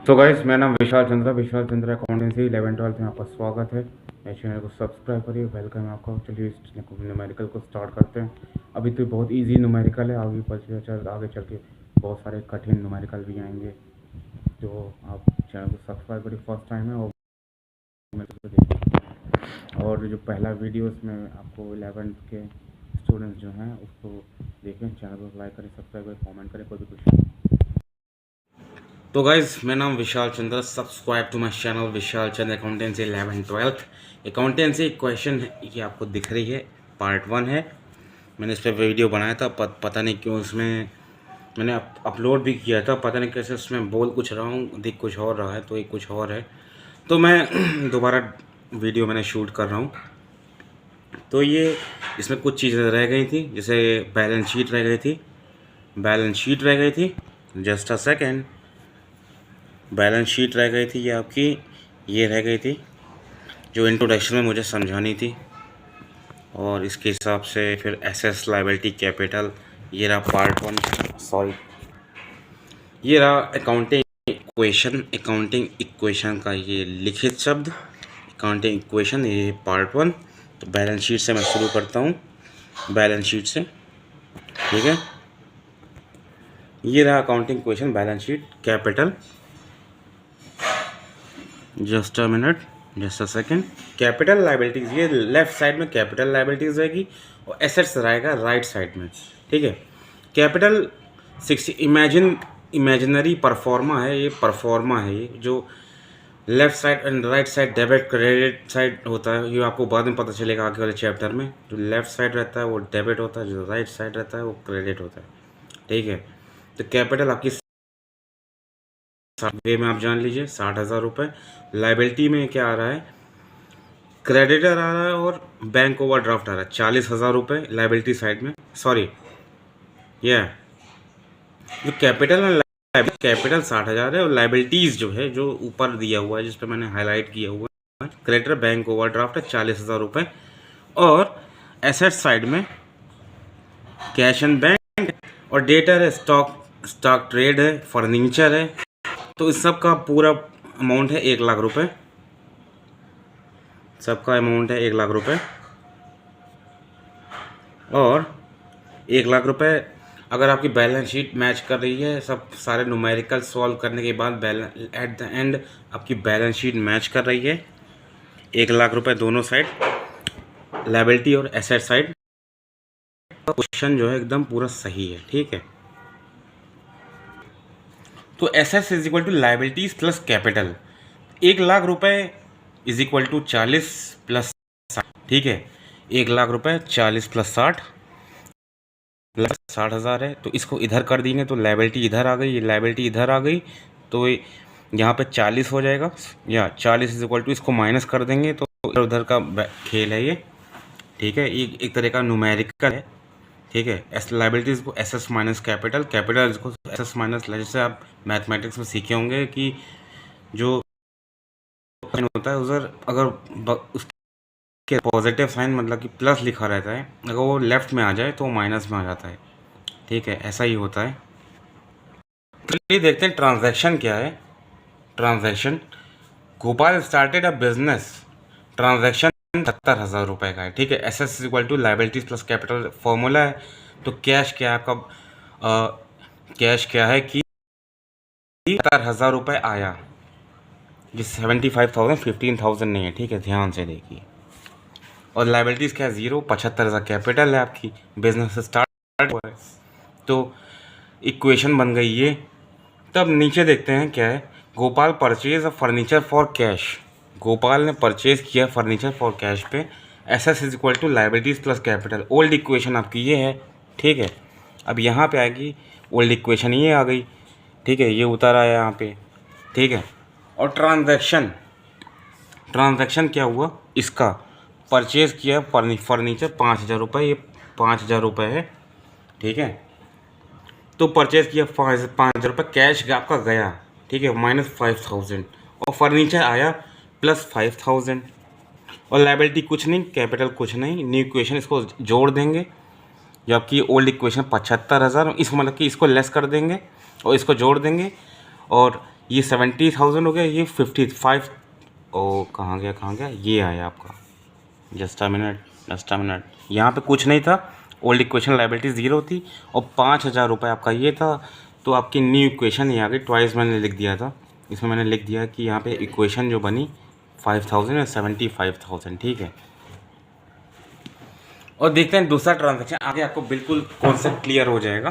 तो गाइस, मेरा नाम विशाल चंद्रा अकाउंटेंसी 11-12 में आपका स्वागत है। मेरे चैनल को सब्सक्राइब करिए, वेलकम है आपका। चलिए इस न्यूमेरिकल को स्टार्ट करते हैं। अभी तो बहुत इजी न्यूमेरिकल है, आगे चल के बहुत सारे कठिन न्यूमेरिकल भी आएंगे। तो आप चैनल को सब्सक्राइब करिए, फर्स्ट टाइम है, और मेरे को देखिए। और जो पहला वीडियो उसमें आपको 11th के स्टूडेंट्स जो हैं उसको देखें, चैनल को लाइक करें, सब्सक्राइब करें, कॉमेंट करें, कोई भी क्वेश्चन। तो गाइज़, मेरा नाम Vishal Chandra, subscribe to my channel Vishal Chandra accountancy 11-12 accountancy. Question ये आपको दिख रही है, पार्ट 1 है। मैंने इस पर वीडियो बनाया था, पता नहीं क्यों उसमें मैंने अपलोड भी किया था, पता नहीं कैसे उसमें बोल कुछ रहा हूँ, दिख कुछ और रहा है, तो ये कुछ और है। तो मैं दोबारा वीडियो मैंने शूट कर रहा हूँ। तो ये इसमें कुछ चीज़ें रह गई थी, जैसे बैलेंस शीट रह गई थी। Just a second, balance sheet रह गई थी, ये आपकी ये रह गई थी जो इंट्रोडक्शन में मुझे समझानी थी। और इसके हिसाब से फिर एसेस लायबिलिटी कैपिटल, ये रहा पार्ट 1। ये रहा अकाउंटिंग इक्वेशन का ये लिखित शब्द, अकाउंटिंग इक्वेशन, ये पार्ट 1। तो बैलेंस शीट से मैं शुरू करता हूँ, बैलेंस शीट से, ठीक है। ये रहा accounting equation, balance sheet capital. Just a minute, just a second. Capital liabilities, ये लेफ्ट साइड में कैपिटल लायबिलिटीज़ रहेगी और एसेट्स रहेगा राइट साइड में, ठीक है। कैपिटल 60 इमेजिनरी परफॉर्मा है, ये परफॉर्मा है, ये जो left side and right side debit credit side होता है, ये आपको बाद में पता चलेगा आगे वाले चैप्टर में। जो लेफ्ट साइड रहता है वो डेबिट होता है, जो राइट साइड रहता है वो क्रेडिट होता है, ठीक है। तो कैपिटल आपकी वे में आप जान लीजिए 60,000 रुपये। लाइबिलिटी में क्या आ रहा है, क्रेडिटर आ रहा है और बैंक ओवरड्राफ्ट आ रहा है 40,000 रुपये लाइबिलिटी साइड में, सॉरी। यह जो कैपिटल है, कैपिटल 60,000 है, और लाइबिलिटीज़ जो है, जो ऊपर दिया हुआ है, जिस पर मैंने हाईलाइट किया हुआ है, क्रेडिटर बैंक ओवरड्राफ्ट है 40,000 रुपये। और एसेट साइड में कैश एंड बैंक और डेटर है, स्टॉक ट्रेड है, फर्नीचर है। तो इस सब का पूरा अमाउंट है 1 लाख रुपये, सबका अमाउंट है 1 लाख रुपये। और 1 लाख रुपये अगर आपकी बैलेंस शीट मैच कर रही है, सब सारे न्यूमेरिकल सॉल्व करने के बाद एट द एंड आपकी बैलेंस शीट मैच कर रही है, 1 लाख रुपये दोनों साइड, लायबिलिटी और एसेट साइड। क्वेश्चन जो है एकदम पूरा सही है, ठीक है। तो assets is equal to liabilities plus capital, 1 lakh रुपये इज इक्वल टू 40 प्लस 60, ठीक है। 1 लाख रुपये 40 प्लस 60, 60,000 है। तो इसको इधर कर देंगे तो लायबिलिटी इधर आ गई, ये लायबिलिटी इधर आ गई, तो यहाँ पे 40 हो जाएगा, या 40 इज इक्वल टू, इसको माइनस कर देंगे तो इधर उधर का खेल है ये, ठीक है। ये एक तरह का न्यूमेरिकल है, ठीक है। लायबिलिटीज़ को एसेट्स माइनस कैपिटल, कैपिटल को एसेट्स माइनस, जैसे आप मैथमेटिक्स में सीखे होंगे कि जो होता है उधर अगर उसके पॉजिटिव साइन मतलब कि प्लस लिखा रहता है, अगर वो लेफ्ट में आ जाए तो माइनस में आ जाता है, ठीक है। ऐसा ही होता है। चलिए देखते हैं ट्रांजैक्शन क्या है। Transaction, Gopal started a business, transaction 70,000 रुपये का है, ठीक है। Assets equal to liabilities plus capital formula है। तो कैश क्या है आपका, कैश क्या है कि 70,000 रुपये आया, ये 75,000 15,000 नहीं है, ठीक है, ध्यान से देखिए। और लायबिलिटीज़ क्या है, 0, 75,000 कैपिटल है आपकी, बिजनेस स्टार्ट हुआ है। तो इक्वेशन बन गई ये। तब नीचे देखते हैं क्या है, Gopal purchase a furniture for cash, Gopal ने परचेज किया फर्नीचर फॉर कैश पे, assets is equal to liabilities plus capital. Old equation आपकी ये है, ठीक है। अब यहाँ पे आएगी ओल्ड इक्वेशन, ये आ गई, ठीक है, ये उतर आया यहाँ पे, ठीक है। और ट्रांजैक्शन क्या हुआ, इसका परचेज किया फर्नीचर 5,000 रुपये, ये 5,000 रुपये है, ठीक है। तो परचेज किया 5,000 रुपये, कैश आपका गया, ठीक है, -5,000, और फर्नीचर आया +5,000, और लायबिलिटी कुछ नहीं, कैपिटल कुछ नहीं। न्यू इक्वेशन इसको जोड़ देंगे, जबकि ओल्ड इक्वेशन 75,000, इसको मतलब कि इसको लेस कर देंगे और इसको जोड़ देंगे, और ये 70,000 हो गया, ये 55। ओ कहाँ गया, ये आया आपका। जस्ट अ मिनट, यहाँ पे कुछ नहीं था, ओल्ड इक्वेशन लाइबिलिटी ज़ीरो थी और 5,000 रुपये आपका ये था। तो आपकी न्यू इक्वेशन ये आ गई, ट्वाइस मैंने लिख दिया था, इसमें मैंने लिख दिया कि यहाँ पे इक्वेशन जो बनी 5,000 और 75,000, ठीक है। और देखते हैं दूसरा ट्रांजैक्शन, आगे आपको बिल्कुल कॉन्सेप्ट क्लियर हो जाएगा।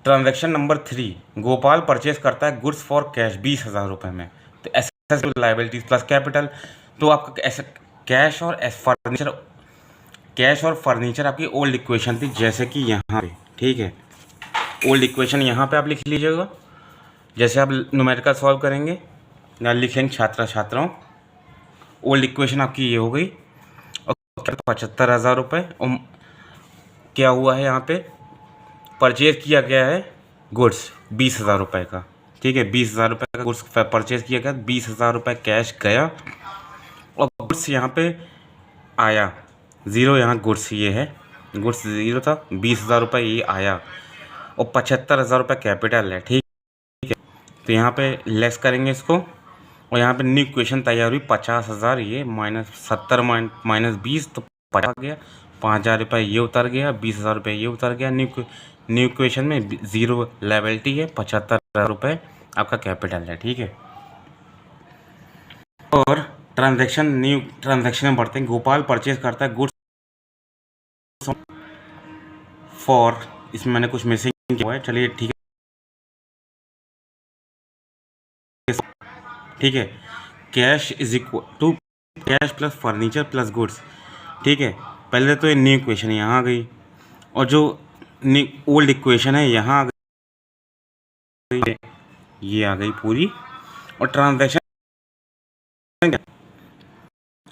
ट्रांजैक्शन नंबर 3, गोपाल परचेस करता है गुड्स फॉर कैश 20,000 में। तो एसेट्स लाइबिलिटीज प्लस कैपिटल, तो आपका एसेट कैश और फर्नीचर आपकी ओल्ड इक्वेशन थी, जैसे कि यहाँ पे, ठीक है। ओल्ड इक्वेशन यहाँ पे आप लिख लीजिएगा, जैसे आप न्यूमेरिकल सॉल्व करेंगे या लिखेंगे छात्राओं। ओल्ड इक्वेशन आपकी ये हो गई, और 75,000 रुपये। और क्या हुआ है यहाँ पे, परचेज किया गया है गुड्स 20,000 का, ठीक है। 20,000 का गुड्स परचेज किया गया, 20,000 कैश गया और गुड्स यहाँ पे आया ज़ीरो। यहाँ गुड्स ये है, गुड्स ज़ीरो था, 20,000 ये आया और 75,000 कैपिटल है, ठीक है। तो यहाँ पे लेस करेंगे इसको और यहाँ पे न्यू इक्वेशन तैयार हुई 50,000 ये -70 -20, तो 50 आ गया। 5,000 ये उतर गया, 20,000 ये उतर गया। न्यू इक्वेशन में ज़ीरो लायबिलिटी है, 75,000 आपका कैपिटल है, ठीक है। और न्यू ट्रांजैक्शन में बढ़ते हैं। गोपाल परचेज करता है गुड्स फॉर, इसमें मैंने कुछ मिसिंग किया हुआ है, चलिए ठीक है। Cash is equal to cash plus furniture plus goods, ठीक है। पहले तो ये न्यू इक्वेशन यहाँ आ गई और जो ओल्ड इक्वेशन है यहाँ आ गई, ये आ गई पूरी। और ट्रांजैक्शन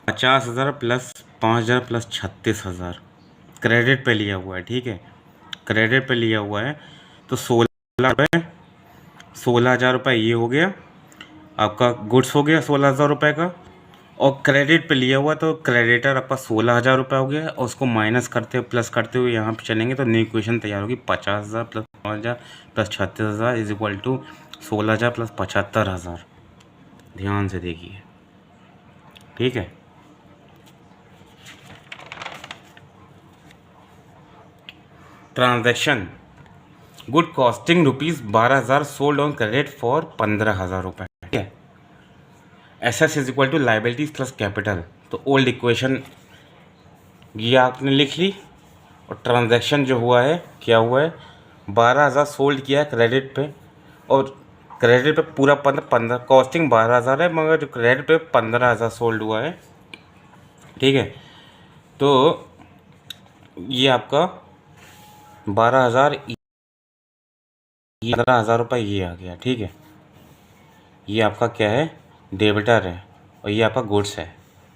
50,000 प्लस 5,000 प्लस 36,000 क्रेडिट पे लिया हुआ है, ठीक है। क्रेडिट पे लिया हुआ है तो 16,000 ये हो गया आपका, गुड्स हो गया 16,000 का। और क्रेडिट पे लिया हुआ तो क्रेडिटर आपका 16,000 हो गया और उसको माइनस करते प्लस करते हुए यहाँ पे चलेंगे तो न्यू इक्वेशन तैयार होगी 50,000 plus 5,000 plus 36,000 is equal to 16,000 plus 75,000। ध्यान से देखिए, ठीक है। Transaction good costing ₹12,000 sold on credit for 15,000, ठीक है। Assets is equal to liabilities plus capital, तो ओल्ड इक्वेशन ये आपने लिख ली। और ट्रांजैक्शन जो हुआ है क्या हुआ है, 12,000 सोल्ड किया है क्रेडिट पे और क्रेडिट पे पूरा 15 कॉस्टिंग 12,000 है मगर जो क्रेडिट पे 15,000 सोल्ड हुआ है, ठीक है। तो ये आपका 12,000 15,000 ये आ गया, ठीक है। ये आपका क्या है, डेबिटर है और ये आपका गुड्स है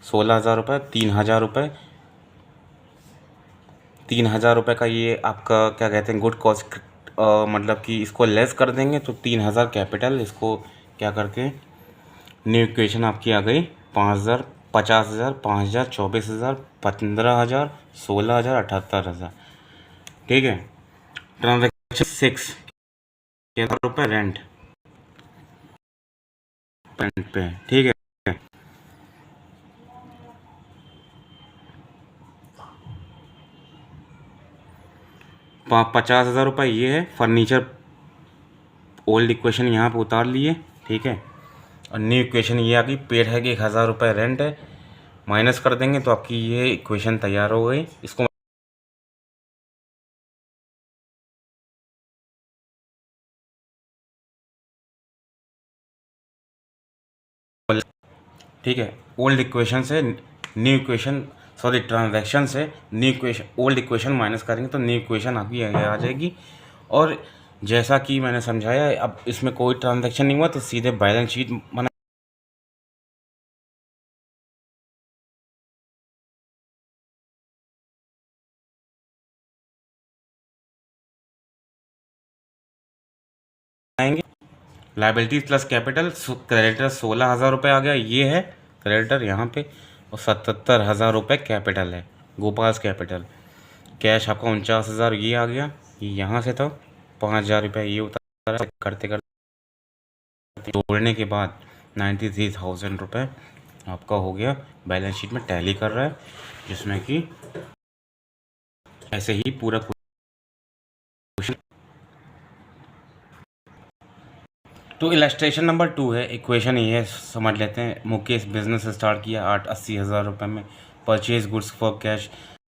16,000 ₹3,000 का ये आपका क्या कहते हैं गुड कॉस्ट, मतलब कि इसको लेस कर देंगे तो 3,000 कैपिटल, इसको क्या करके न्यू इक्वेशन आपकी आ गई 5,000 50,000 5,000 24,000 15,000 16,000 78,000, ठीक है। ट्रांजैक्शन 6 ₹1,000 रेंट पे, ठीक है। 50,000 ये है फर्नीचर, ओल्ड इक्वेशन यहाँ पे उतार लिए, ठीक है। और न्यू इक्वेशन ये आ गई, पेड है कि 1,000 रेंट है, माइनस कर देंगे तो आपकी ये इक्वेशन तैयार हो गई। इसको ठीक है, ओल्ड इक्वेशन से न्यू इक्वेशन, सॉरी ट्रांजैक्शन से new equation old equation minus करेंगे तो न्यू इक्वेशन आपकी आ जाएगी। और जैसा कि मैंने समझाया, अब इसमें कोई ट्रांजैक्शन नहीं हुआ तो सीधे बैलेंस शीट बना आएंगे। लाइबिलिटीज प्लस कैपिटल, क्रेडिटर 16,000 आ गया, ये है क्रेडिटर यहाँ पे, और 77,000 कैपिटल है, गोपाल्स कैपिटल। कैश आपका 49,000 ये आ गया, ये यहाँ से था, 5,000 ये उतारा करते करते जोड़ने के बाद 93,000 रुपये आपका हो गया, बैलेंस शीट में टैली कर रहा है, जिसमें कि ऐसे ही पूरा क्वेश्चन। तो इलस्ट्रेशन नंबर 2 है, इक्वेशन ये है, समझ लेते हैं। मुकेश बिजनेस स्टार्ट किया 80,000 रुपये में, परचेज गुड्स फॉर कैश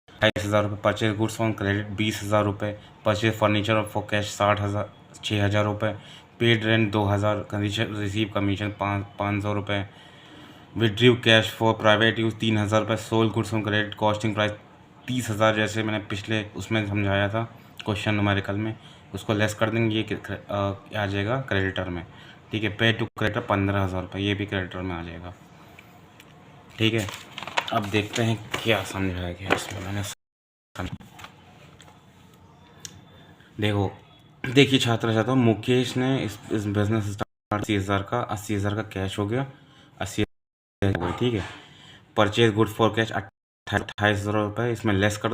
28,000 रुपये, परचेज गुड्स ऑन क्रेडिट 20,000 रुपये, परचेज फर्नीचर फॉर कैश 6,000 रुपये, पेड रेंट 2,000, रिसीव कमीशन 500 रुपये, विड्रीव कैश फॉर प्राइवेट यूज़ 3,000 रुपये, sold goods on credit costing price 30,000, जैसे मैंने पिछले उसमें समझाया था क्वेश्चन न्यूमेरिकल में, उसको लेस कर देंगे, ये आ जाएगा क्रेडिटर में। ठीक है, पे टू क्रेडिटर 15,000 रुपये, ये भी क्रेडिटर में आ जाएगा। ठीक है, अब देखते हैं क्या समझाया गया इसमें। मैंने देखो, देखिए छात्रों, मुकेश ने इस बिजनेस स्टार्ट 80,000 का कैश हो गया, 80,000 हो गई। ठीक है, परचेज गुड फॉर कैश 28,000 रुपये, इसमें लेस कर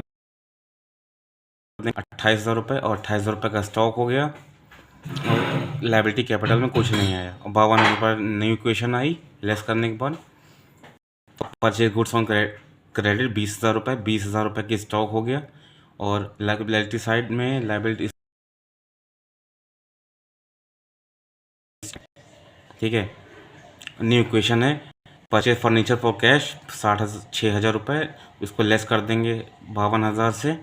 28,000 रुपये, और 28,000 रुपये का स्टॉक हो गया, और लाइबिलिटी कैपिटल में कुछ नहीं आया, और 52,000 रुपये न्यू इक्वेशन आई लेस करने के बाद। परचेज गुड्स ऑन क्रेडिट 20,000 रुपये, 20,000 रुपये की स्टॉक हो गया, और लाइबिलिटी साइड में लाइबिलिटी, ठीक है, न्यू इक्वेशन है, परचेज फर्नीचर फॉर कैश 6,000 रुपये, इसको लेस कर देंगे 52,000 से,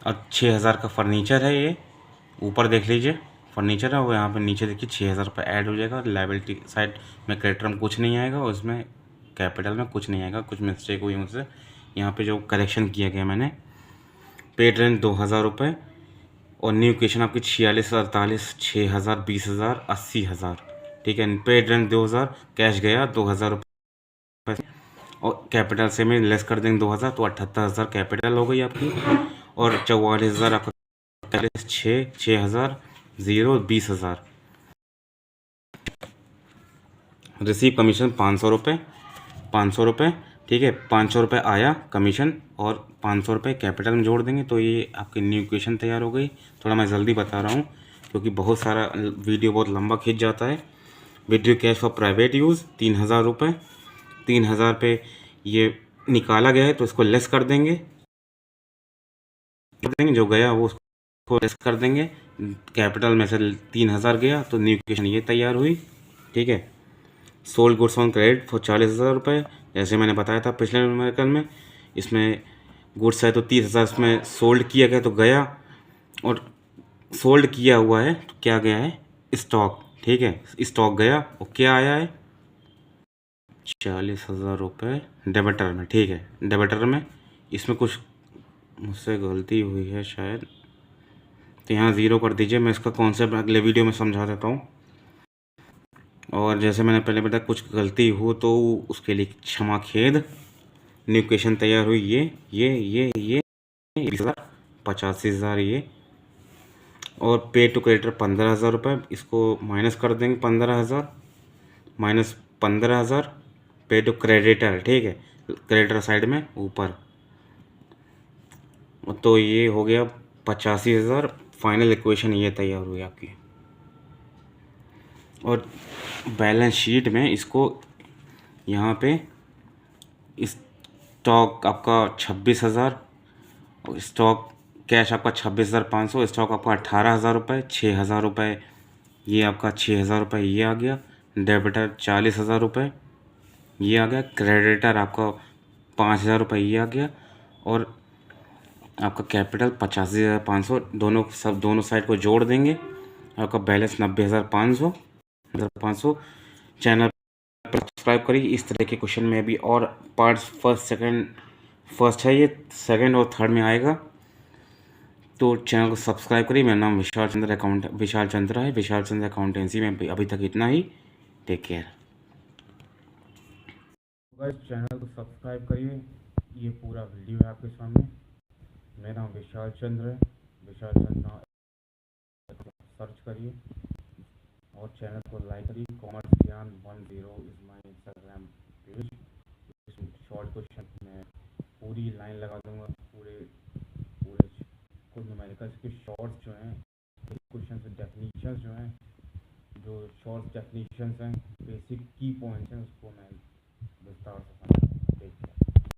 और 6,000 का फर्नीचर है, ये ऊपर देख लीजिए फर्नीचर है, वो यहाँ पे नीचे देखिए 6,000 रुपये ऐड हो जाएगा। लाइबिलिटी साइड में क्रेडिटर में कुछ नहीं आएगा, और इसमें कैपिटल में कुछ नहीं आएगा, कुछ मिस्टेक हुई मुझसे, यहाँ पे जो करेक्शन किया गया मैंने। पेड रेंट 2,000 रुपये, और न्यू इक्वेशन आपकी 46, 48, 6,000, 20,000, 80,000। ठीक है, पेड रेंट 2,000, कैश गया 2,000 रुपये, और कैपिटल से में लेस कर देंगे 2,000, तो 78,000 कैपिटल हो गई आपकी, और 44,000 आपका 6,000, 20,000। रिसीव कमीशन 500 रुपये, 500 रुपये। ठीक है, 500 रुपये आया कमीशन, और 500 रुपये कैपिटल में जोड़ देंगे, तो ये आपकी न्यू इक्वेशन तैयार हो गई। थोड़ा मैं जल्दी बता रहा हूँ, क्योंकि बहुत सारा वीडियो बहुत लंबा खींच जाता है। Withdrew cash for private use 3,000 रुपये, 3,000 पे ये निकाला गया है, तो इसको लेस कर देंगे, जो गया वो उसको लेस कर देंगे, कैपिटल में से 3,000 गया, तो न्यू इक्वेशन ये तैयार हुई। ठीक है, sold goods on credit for 40,000 रुपये, जैसे मैंने बताया था पिछले न्यूमेरिकल में, इसमें गुड्स है तो 30,000 इसमें सोल्ड किया गया, तो गया, और सोल्ड किया हुआ है तो क्या गया है, स्टॉक। ठीक है, स्टॉक गया, और क्या आया है 40,000 रुपये डेबिटर में। ठीक है, डेबिटर में इसमें कुछ मुझसे गलती हुई है शायद, तो यहाँ ज़ीरो कर दीजिए, मैं इसका कॉन्सेप्ट अगले वीडियो में समझा देता हूँ। और जैसे मैंने पहले बताया, कुछ गलती हो तो उसके लिए क्षमा खेद। न्यू इक्वेशन तैयार हुई, ये 20,000, 85,000 ये, और पे टू क्रेडिटर 15,000 रुपये, इसको माइनस कर देंगे 15,000, माइनस 15,000 पे टू क्रेडिटर। ठीक है, क्रेडिटर साइड में ऊपर, तो ये हो गया 85,000। फाइनल इक्वेशन ये तैयार हुई आपकी, और बैलेंस शीट में इसको यहाँ पे स्टॉक आपका 26,000, और स्टॉक कैश आपका 26,500, स्टॉक आपका 18,000 रुपये, 6,000 रुपये ये आपका 6,000 रुपये ये आ गया, डेबिटर 40,000 रुपये ये आ गया, क्रेडिटर आपका 5,000 रुपये ये आ गया, और आपका कैपिटल 85,500, दोनों साइड को जोड़ देंगे, आपका बैलेंस 90,500। चैनल पर सब्सक्राइब करिए, इस तरह के क्वेश्चन में भी और पार्ट्स फर्स्ट है ये, सेकंड और थर्ड में आएगा, तो चैनल को सब्सक्राइब करिए। मेरा नाम विशाल चंद्र है, विशाल चंद्र अकाउंटेंसी में अभी तक इतना ही। Take care. चैनल को सब्सक्राइब करिए, ये पूरा वीडियो है आपके सामने। मेरा नाम विशाल चंद्र है, विशाल चंद्र सर्च करिए, और चैनल को लाइक करिए। कॉमर्स ज्ञान 10 is my Instagram page. Short question में पूरी लाइन लगा दूंगा, पूरे कुछ न्यूमेरिकल्स के शॉर्ट्स जो हैं, क्वेश्चन से डेफिनेशन जो हैं जो शॉर्ट डेफिनेशंस हैं, बेसिक की पॉइंट्स हैं, उसको मैं विस्तार से